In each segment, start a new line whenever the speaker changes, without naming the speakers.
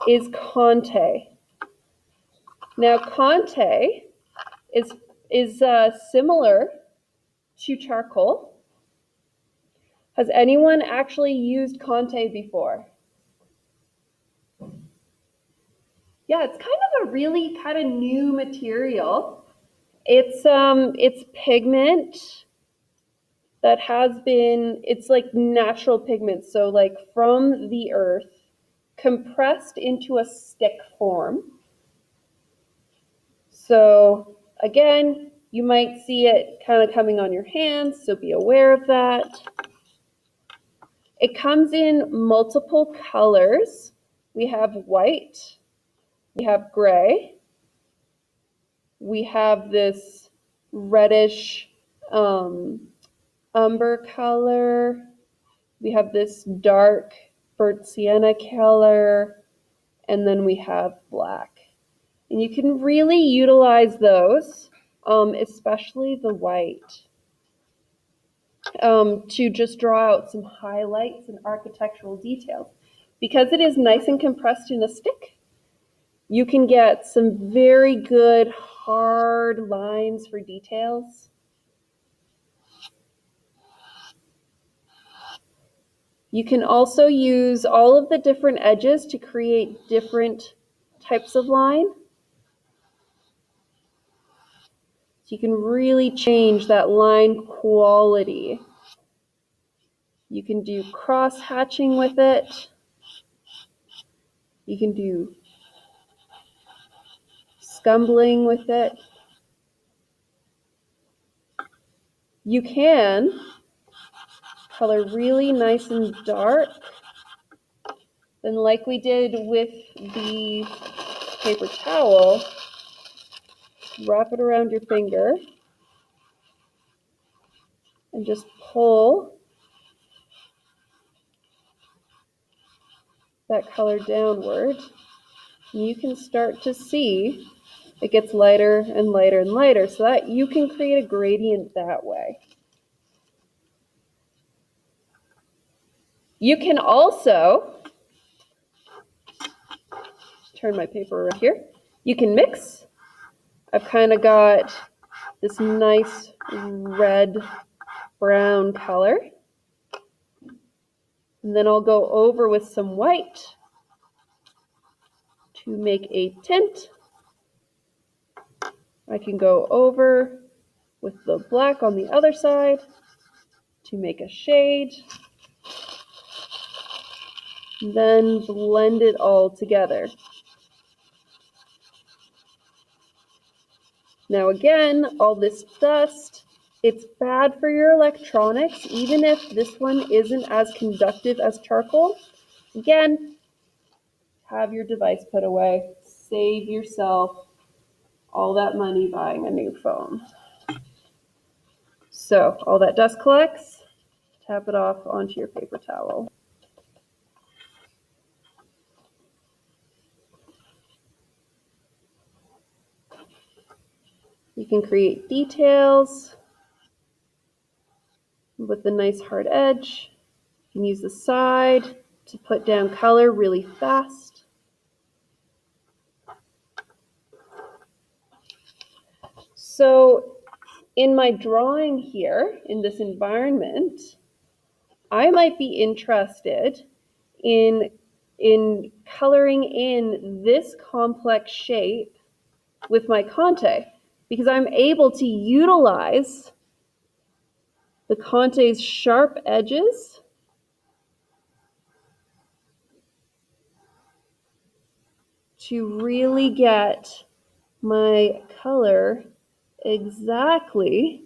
is Conte. Now, Conte is similar to charcoal. Has anyone actually used Conte before? Yeah, it's kind of a really kind of new material. It's pigment that has been, it's like natural pigment, so like from the earth, compressed into a stick form. So again, you might see it kind of coming on your hands, so be aware of that. It comes in multiple colors. We have white, we have gray, we have this reddish umber color, we have this dark burnt sienna color, and then we have black. And you can really utilize those, especially the white, to just draw out some highlights and architectural details. Because it is nice and compressed in a stick, you can get some very good hard lines for details. You can also use all of the different edges to create different types of line. So you can really change that line quality. You can do cross hatching with it. You can do scumbling with it. You can color really nice and dark. Then like we did with the paper towel, wrap it around your finger and just pull that color downward. And you can start to see it gets lighter and lighter and lighter, so that you can create a gradient that way. You can also turn my paper around here. You can mix. I've kind of got this nice red brown color. And then I'll go over with some white to make a tint. I can go over with the black on the other side to make a shade. And then blend it all together. Now again, all this dust, it's bad for your electronics, even if this one isn't as conductive as charcoal. Again, have your device put away. Save yourself all that money buying a new phone. So all that dust collects, tap it off onto your paper towel. You can create details with the nice hard edge. You can use the side to put down color really fast. So in my drawing here, in this environment, I might be interested in coloring in this complex shape with my Conte, because I'm able to utilize the Conte's sharp edges to really get my color exactly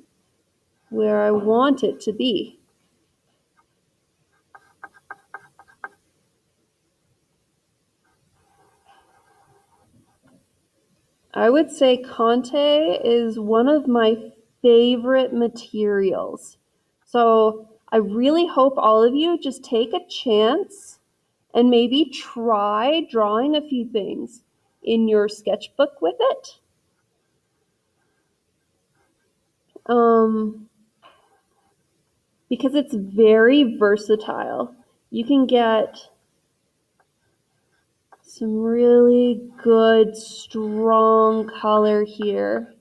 where I want it to be. I would say Conte is one of my favorite materials. So I really hope all of you just take a chance and maybe try drawing a few things in your sketchbook with it. Because it's very versatile. You can get some really good, strong color here.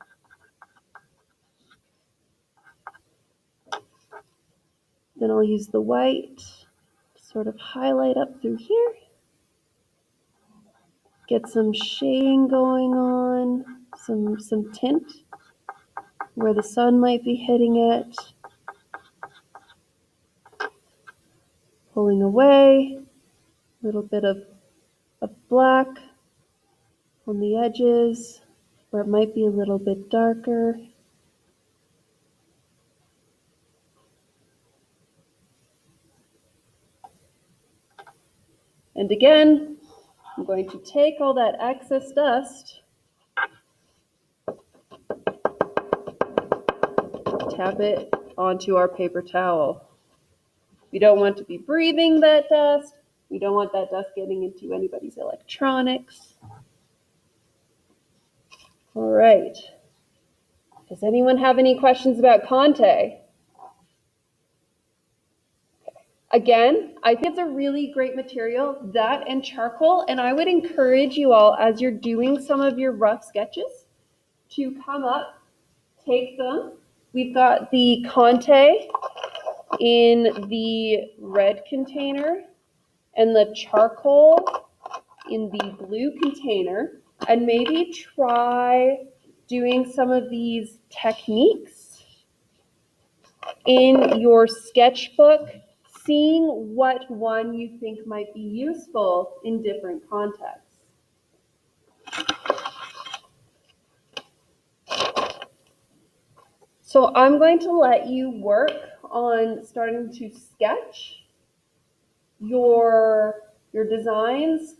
Then I'll use the white to sort of highlight up through here. Get some shading going on, some tint where the sun might be hitting it. Pulling away, a little bit of black on the edges where it might be a little bit darker. And again, I'm going to take all that excess dust, tap it onto our paper towel. We don't want to be breathing that dust. We don't want that dust getting into anybody's electronics. All right. Does anyone have any questions about Conte? Again, I think it's a really great material, that and charcoal, and I would encourage you all, as you're doing some of your rough sketches, to come up, take them. We've got the Conte in the red container and the charcoal in the blue container, and maybe try doing some of these techniques in your sketchbook, seeing what one you think might be useful in different contexts. So I'm going to let you work on starting to sketch your designs,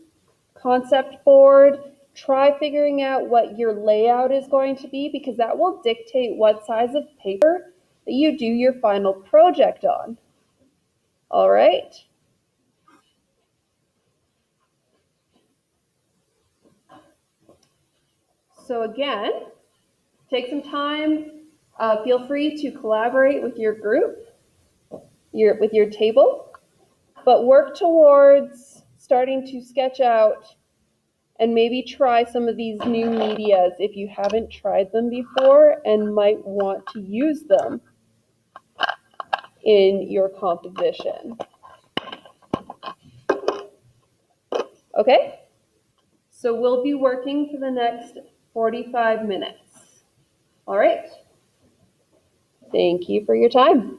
concept board. Try figuring out what your layout is going to be, because that will dictate what size of paper that you do your final project on. All right? So again, take some time. Feel free to collaborate with your group, with your table, but work towards starting to sketch out and maybe try some of these new medias if you haven't tried them before and might want to use them in your composition. Okay? So we'll be working for the next 45 minutes. All right? Thank you for your time.